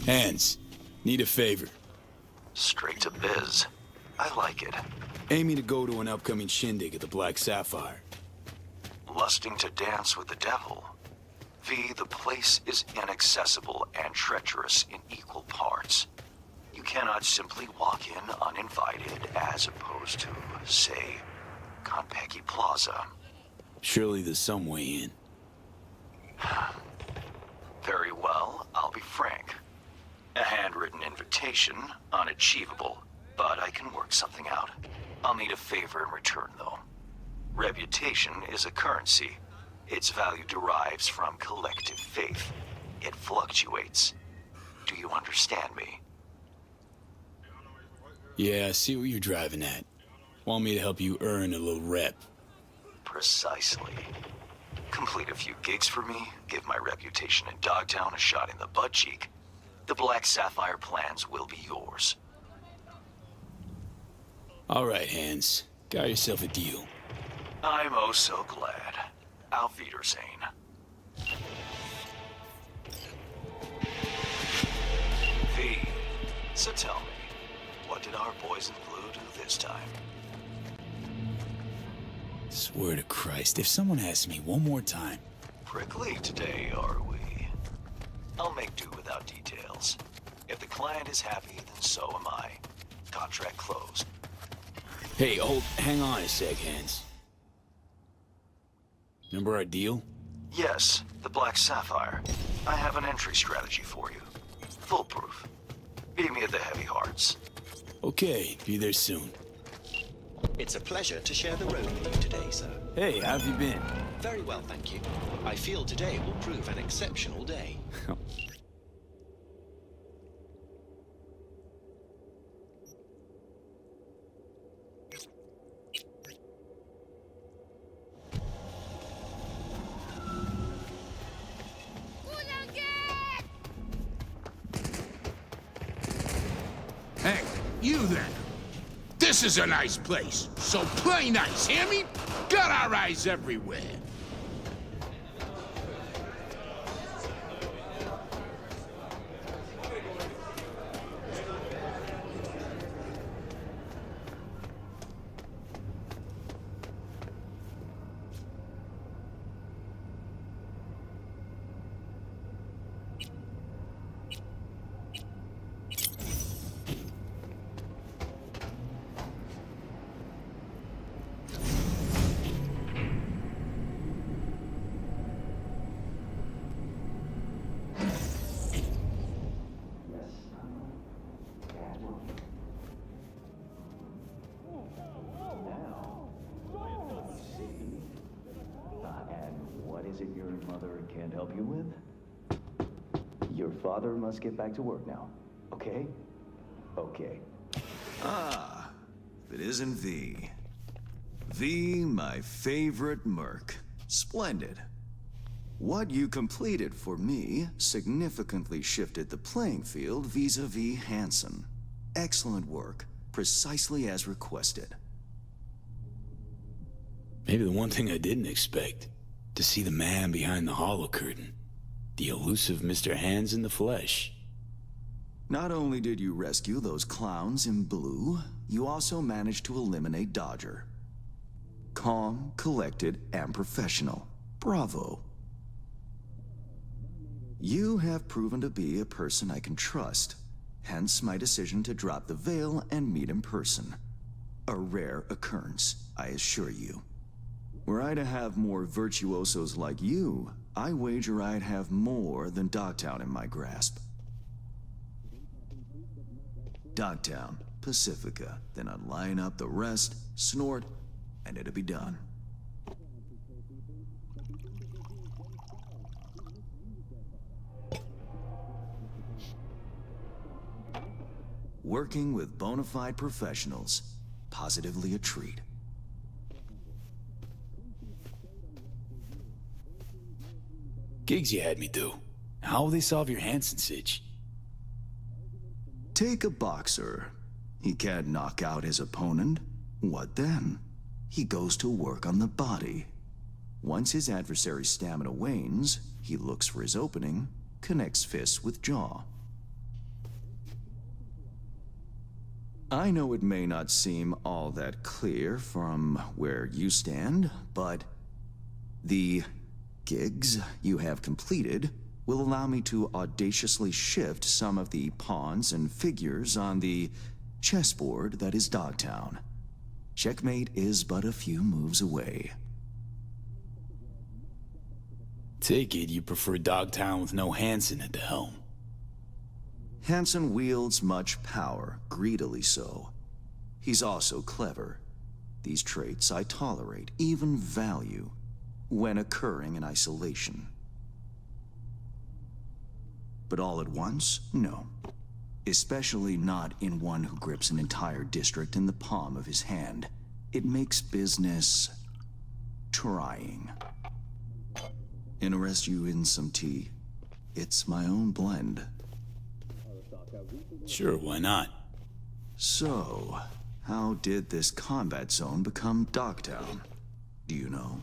Hands, need a favor. Straight to biz. I like it. Aiming to go to an upcoming shindig at the Black Sapphire. Lusting to dance with the devil. V, the place is inaccessible and treacherous in equal parts. You cannot simply walk in uninvited as opposed to, say, Konpeki Plaza. Surely there's some way in. Very well, I'll be frank. A handwritten invitation, unachievable, but I can work something out. I'll need a favor in return, though. Reputation is a currency. Its value derives from collective faith. It fluctuates. Do you understand me? Yeah, I see what you're driving at. Want me to help you earn a little rep. Precisely. Complete a few gigs for me, give my reputation in Dogtown a shot in the butt cheek. The Black Sapphire plans will be yours. All right, Hands. Got yourself a deal. I'm oh so glad. Auf Wiedersehen. V, so tell me, what did our boys in blue do this time? Swear to Christ, if someone asks me one more time... Prickly today, are we? I'll make do without details. If the client is happy, then so am I. Contract closed. Hey, hang on a sec, Hands. Remember our deal? Yes, the Black Sapphire. I have an entry strategy for you. Foolproof. Meet me at the Heavy Hearts. Okay, be there soon. It's a pleasure to share the road with you today, sir. Hey, how have you been? Very well, thank you. I feel today will prove an exceptional day. Hey, you then. This is a nice place, so play nice, hear me? Got our eyes everywhere. Is it your mother can't help you with? Your father must get back to work now, okay? Okay. Ah, if it isn't V. V, my favorite merc. Splendid. What you completed for me significantly shifted the playing field vis-a-vis Hansen. Excellent work, precisely as requested. Maybe the one thing I didn't expect. To see the man behind the hollow curtain. The elusive Mr. Hands in the flesh. Not only did you rescue those clowns in blue, you also managed to eliminate Dodger. Calm, collected, and professional. Bravo. You have proven to be a person I can trust, hence my decision to drop the veil and meet in person. A rare occurrence, I assure you. Were I to have more virtuosos like you, I wager I'd have more than Dogtown in my grasp. Dogtown, Pacifica, then I'd line up the rest, snort, and it'd be done. Working with bona fide professionals, positively a treat. Gigs you had me do. How will they solve your Hansen sitch? Take a boxer. He can't knock out his opponent. What then? He goes to work on the body. Once his adversary's stamina wanes, he looks for his opening, connects fists with jaw. I know it may not seem all that clear from where you stand, but the gigs you have completed will allow me to audaciously shift some of the pawns and figures on the chessboard that is Dogtown. Checkmate is but a few moves away. Take it you prefer Dogtown with no Hansen at the helm. Hansen wields much power, greedily so. He's also clever. These traits I tolerate, even value, when occurring in isolation. But all at once, no. Especially not in one who grips an entire district in the palm of his hand. It makes business trying. Interest you in some tea? It's my own blend. Sure, why not? So, how did this combat zone become Dogtown? Do you know?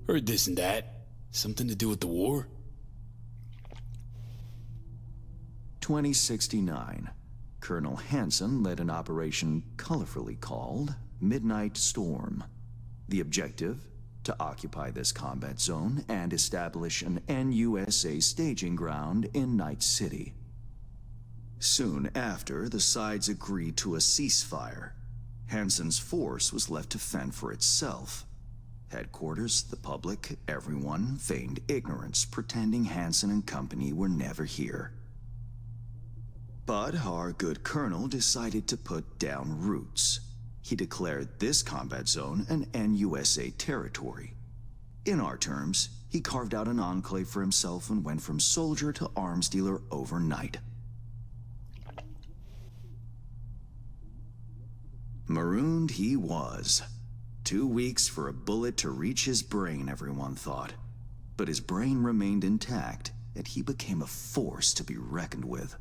Heard this and that. Something to do with the war? 2069. Colonel Hansen led an operation colorfully called Midnight Storm. The objective? To occupy this combat zone and establish an NUSA staging ground in Night City. Soon after, the sides agreed to a ceasefire. Hansen's force was left to fend for itself. Headquarters, the public, everyone feigned ignorance, pretending Hansen and company were never here. But our good colonel decided to put down roots. He declared this combat zone an NUSA territory. In our terms, he carved out an enclave for himself and went from soldier to arms dealer overnight. Marooned he was. 2 weeks for a bullet to reach his brain, everyone thought. But his brain remained intact, and he became a force to be reckoned with.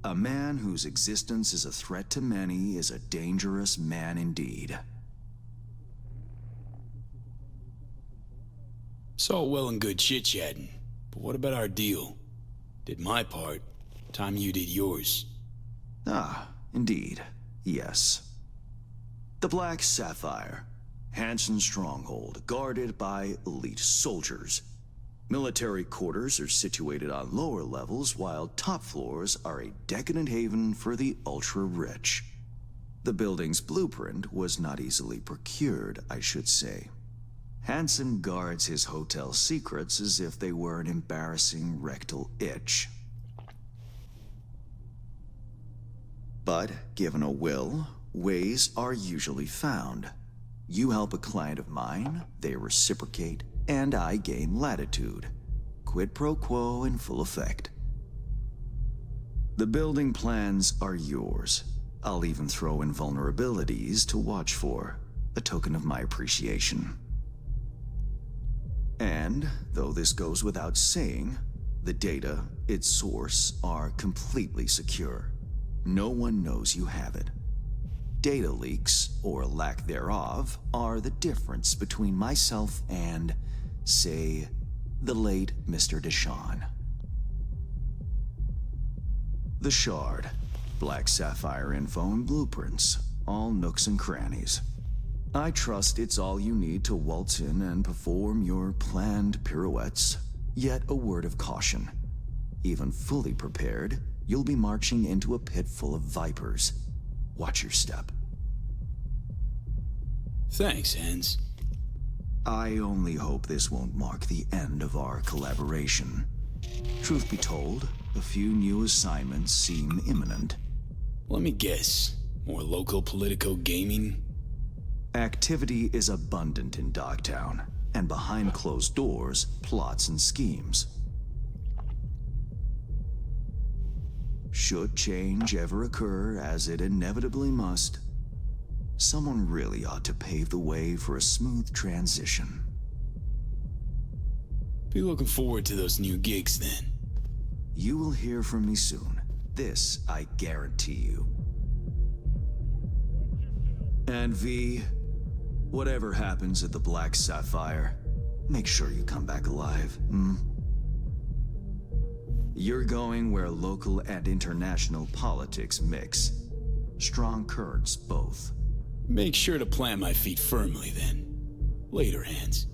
A man whose existence is a threat to many is a dangerous man indeed. It's all well and good chit-chatting, but what about our deal? Did my part, time you did yours. Ah, indeed, yes. The Black Sapphire, Hansen's stronghold, guarded by elite soldiers. Military quarters are situated on lower levels, while top floors are a decadent haven for the ultra-rich. The building's blueprint was not easily procured, I should say. Hansen guards his hotel secrets as if they were an embarrassing rectal itch. But, given a will, ways are usually found. You help a client of mine, they reciprocate, and I gain latitude. Quid pro quo in full effect. The building plans are yours. I'll even throw in vulnerabilities to watch for, a token of my appreciation. And, though this goes without saying, the data, its source, are completely secure. No one knows you have it. Data leaks, or lack thereof, are the difference between myself and, say, the late Mr. Deshawn. The Shard. Black Sapphire info and blueprints. All nooks and crannies. I trust it's all you need to waltz in and perform your planned pirouettes. Yet a word of caution. Even fully prepared, you'll be marching into a pit full of vipers. Watch your step. Thanks, Hans. I only hope this won't mark the end of our collaboration. Truth be told, a few new assignments seem imminent. Let me guess. More local Politico gaming? Activity is abundant in Dogtown, and behind closed doors, plots and schemes. Should change ever occur, as it inevitably must, someone really ought to pave the way for a smooth transition. Be looking forward to those new gigs then. You will hear from me soon. This I guarantee you. And V, whatever happens at the Black Sapphire, make sure you come back alive, hmm? You're going where local and international politics mix. Strong currents, both. Make sure to plant my feet firmly then. Later, Hands.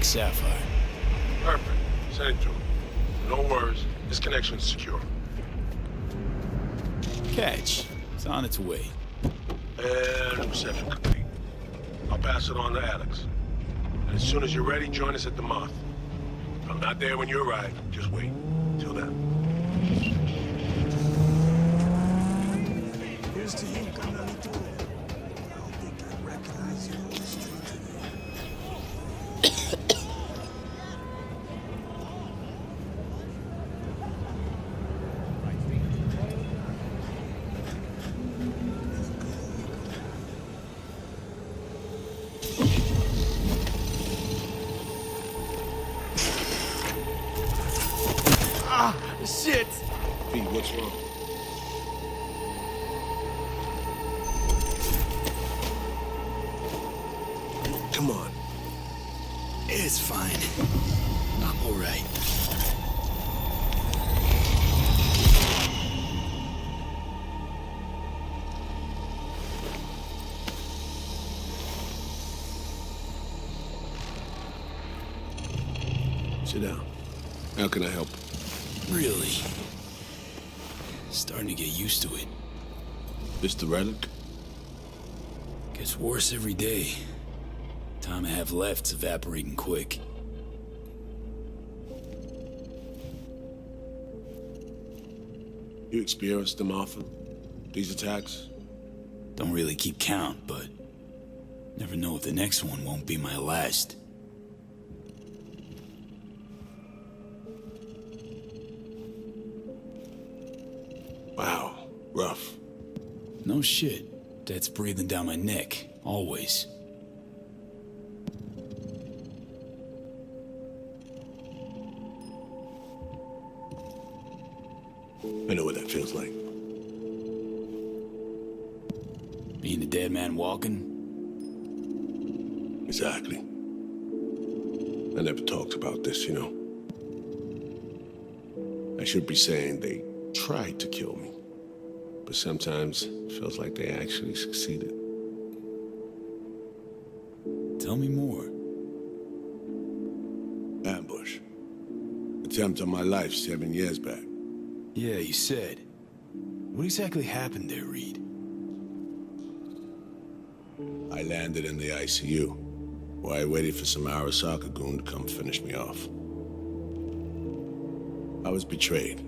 Sapphire. Perfect. Send it to him. No worries. This connection's secure. Catch. It's on its way. And reception complete. I'll pass it on to Alex. And as soon as you're ready, join us at the Moth. If I'm not there when you arrive, just wait. Till then. Here's to you, Carnalito. I don't think I recognize you. Shit! Pete, what's wrong? Come on. It's fine. I'm all right. Sit down. How can I help? Really? Starting to get used to it. This the relic? Gets worse every day. Time I have left's evaporating quick. You experienced them often? These attacks? Don't really keep count, but never know if the next one won't be my last. Wow, rough. No shit. That's breathing down my neck, always. I know what that feels like. Being the dead man walking? Exactly. I never talked about this, you know. I should be saying they tried to kill me, but sometimes it feels like they actually succeeded. Tell me more. Ambush. Attempt on my life 7 years back. Yeah, you said. What exactly happened there, Reed? I landed in the ICU, while I waited for some Arasaka goon to come finish me off. I was betrayed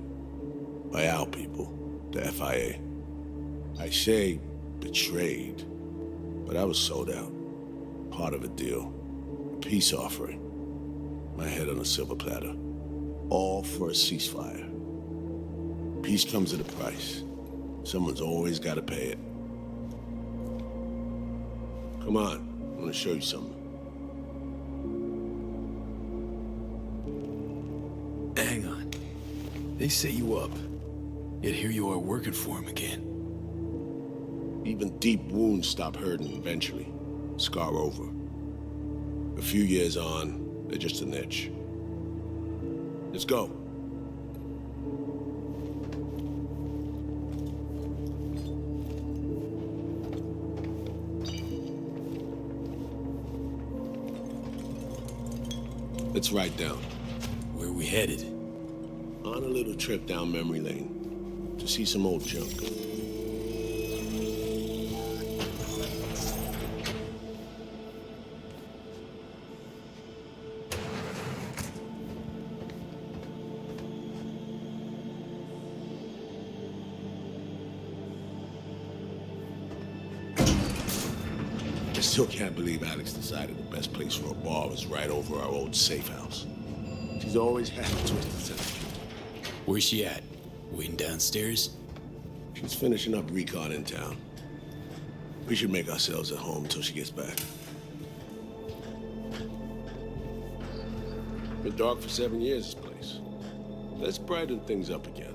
by our people, the FIA. I say betrayed, but I was sold out. Part of a deal. A peace offering. My head on a silver platter. All for a ceasefire. Peace comes at a price. Someone's always got to pay it. Come on, I want to show you something. Hang on. They set you up. Yet here you are working for him again. Even deep wounds stop hurting eventually. Scar over. A few years on, they're just an itch. Let's go. Let's write down. Where we headed? On a little trip down memory lane to see some old junk. I still can't believe Alex decided the best place for a bar was right over our old safe house. She's always had a twisted sense of humor. Where's she at? Waiting downstairs? She's finishing up recon in town. We should make ourselves at home until she gets back. Been dark for 7 years, this place. Let's brighten things up again.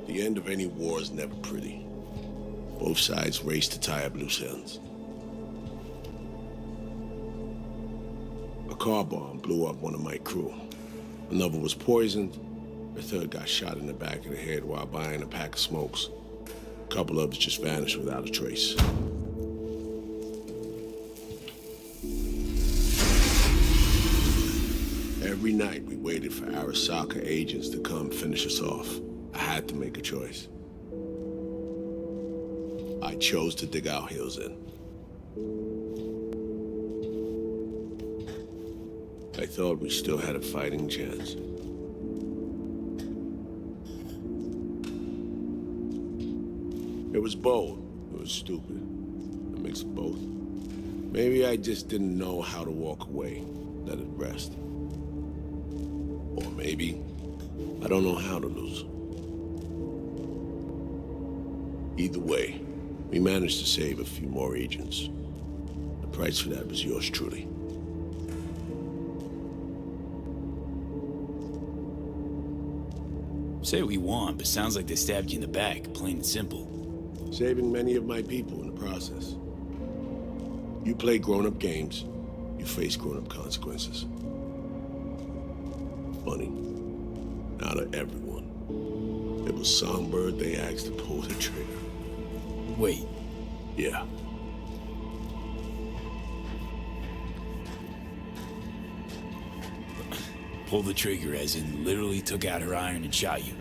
The end of any war is never pretty. Both sides race to tie up loose ends. A car bomb blew up one of my crew. Another was poisoned. The third got shot in the back of the head while buying a pack of smokes. A couple others just vanished without a trace. Every night we waited for Arasaka agents to come finish us off. I had to make a choice. I chose to dig our heels in. I thought we still had a fighting chance. It was bold. It was stupid. A mix of both. Maybe I just didn't know how to walk away, let it rest. Or maybe I don't know how to lose. Either way, we managed to save a few more agents. The price for that was yours truly. Say what you want, but sounds like they stabbed you in the back, plain and simple. Saving many of my people in the process. You play grown-up games, you face grown-up consequences. Funny, not of everyone. It was Songbird they asked to pull the trigger. Wait, Yeah. pull the trigger as in literally took out her iron and shot you.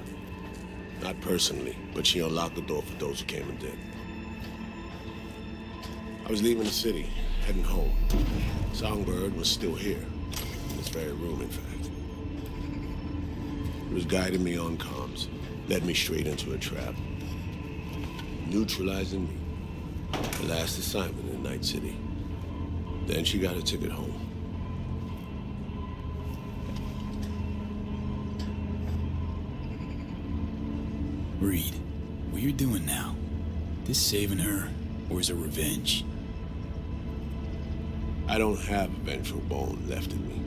Not personally, but she unlocked the door for those who came and did. I was leaving the city, heading home. Songbird was still here, in this very room, in fact. He was guiding me on comms, led me straight into a trap, neutralizing me. The last assignment in Night City. Then she got a ticket home. Reed, what you're doing now, this saving her, or is it revenge? I don't have a vengeful bone left in me.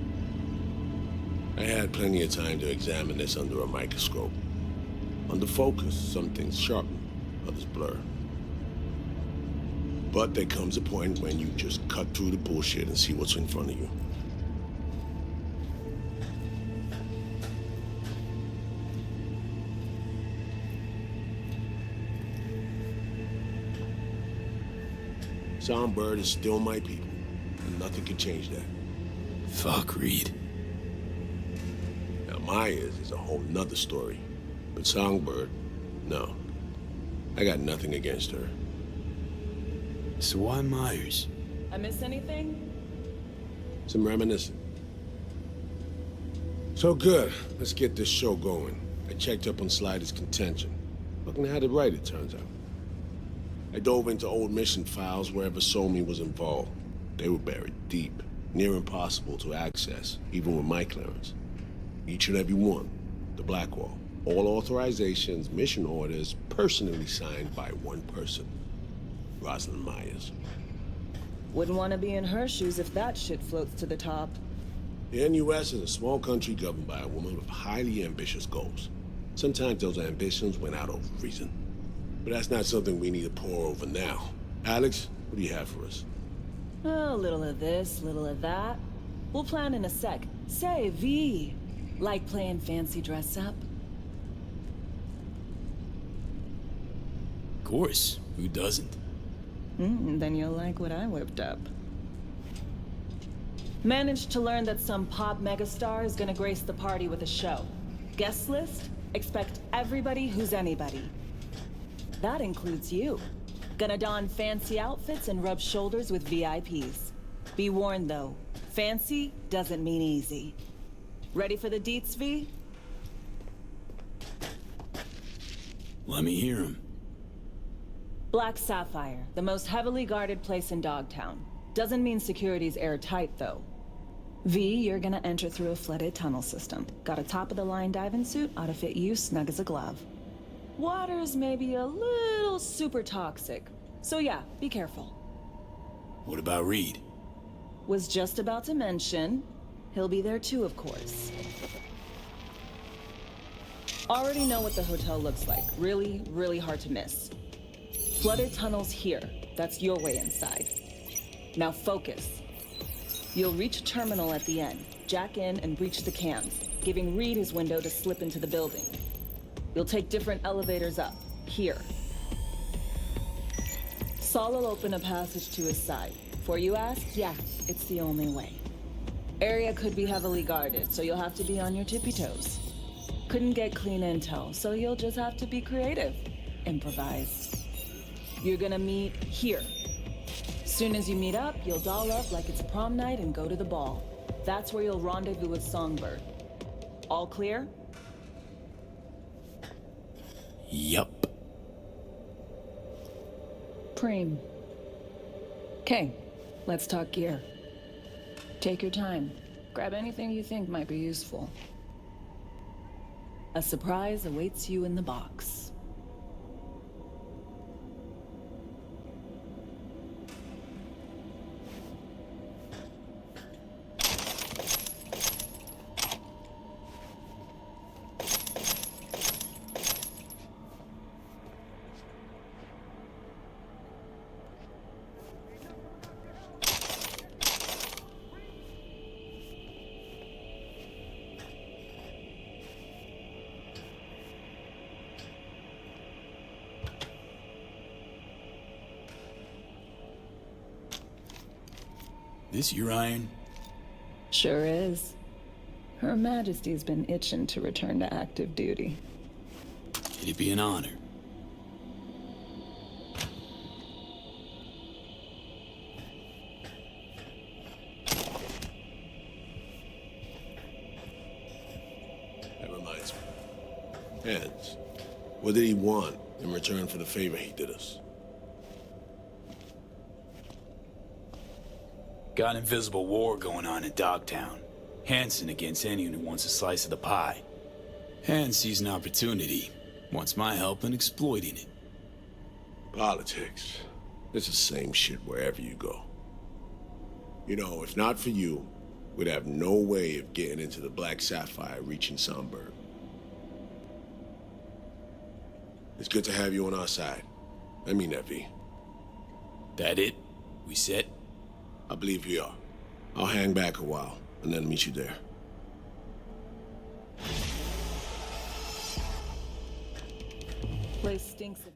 I had plenty of time to examine this under a microscope. Under focus, some things sharpen, others blur. But there comes a point when you just cut through the bullshit and see what's in front of you. Songbird is still my people, and nothing can change that. Fuck, Reed. Now, Myers is a whole nother story. But Songbird, no. I got nothing against her. So why Myers? I miss anything? Some reminiscing. So good. Let's get this show going. I checked up on Slider's contention. Fucking had it right, it turns out. I dove into old mission files wherever Somi was involved. They were buried deep, near impossible to access, even with my clearance. Each and every one, the Blackwall. All authorizations, mission orders, personally signed by one person. Rosalind Myers. Wouldn't want to be in her shoes if that shit floats to the top. The NUS is a small country governed by a woman with highly ambitious goals. Sometimes those ambitions went out of reason. But that's not something we need to pour over now. Alex, what do you have for us? A little of this, little of that. We'll plan in a sec. Say, V, like playing fancy dress up? Of course, who doesn't? Then you'll like what I whipped up. Managed to learn that some pop megastar is gonna grace the party with a show. Guest list? Expect everybody who's anybody. That includes you. Gonna don fancy outfits and rub shoulders with VIPs. Be warned, though. Fancy doesn't mean easy. Ready for the deets, V? Let me hear him. Black Sapphire, the most heavily guarded place in Dogtown. Doesn't mean security's airtight, though. V, you're gonna enter through a flooded tunnel system. Got a top-of-the-line diving suit, ought to fit you snug as a glove. Water's maybe a little super toxic. So yeah, be careful. What about Reed? Was just about to mention, he'll be there too, of course. Already know what the hotel looks like. Really, really hard to miss. Flooded tunnels here. That's your way inside. Now focus. You'll reach a terminal at the end, jack in and breach the cams, giving Reed his window to slip into the building. You'll take different elevators up, here. Saul will open a passage to his side. Before you ask, yeah, it's the only way. Area could be heavily guarded, so you'll have to be on your tippy toes. Couldn't get clean intel, so you'll just have to be creative. Improvise. You're gonna meet here. Soon as you meet up, you'll doll up like it's prom night and go to the ball. That's where you'll rendezvous with Songbird. All clear? Yup. Preem. Okay, let's talk gear. Take your time. Grab anything you think might be useful. A surprise awaits you in the box. This your iron? Sure is. Her Majesty's been itching to return to active duty. It'd be an honor. That reminds me. Heads, what did he want in return for the favor he did us? Got an invisible war going on in Dogtown. Hanson against anyone who wants a slice of the pie. Hans sees an opportunity, wants my help in exploiting it. Politics. It's the same shit wherever you go. You know, if not for you, we'd have no way of getting into the Black Sapphire reaching Songbird. It's good to have you on our side. I mean that, V. That it? We set? I believe we are. I'll hang back a while, and then meet you there. Place stinks of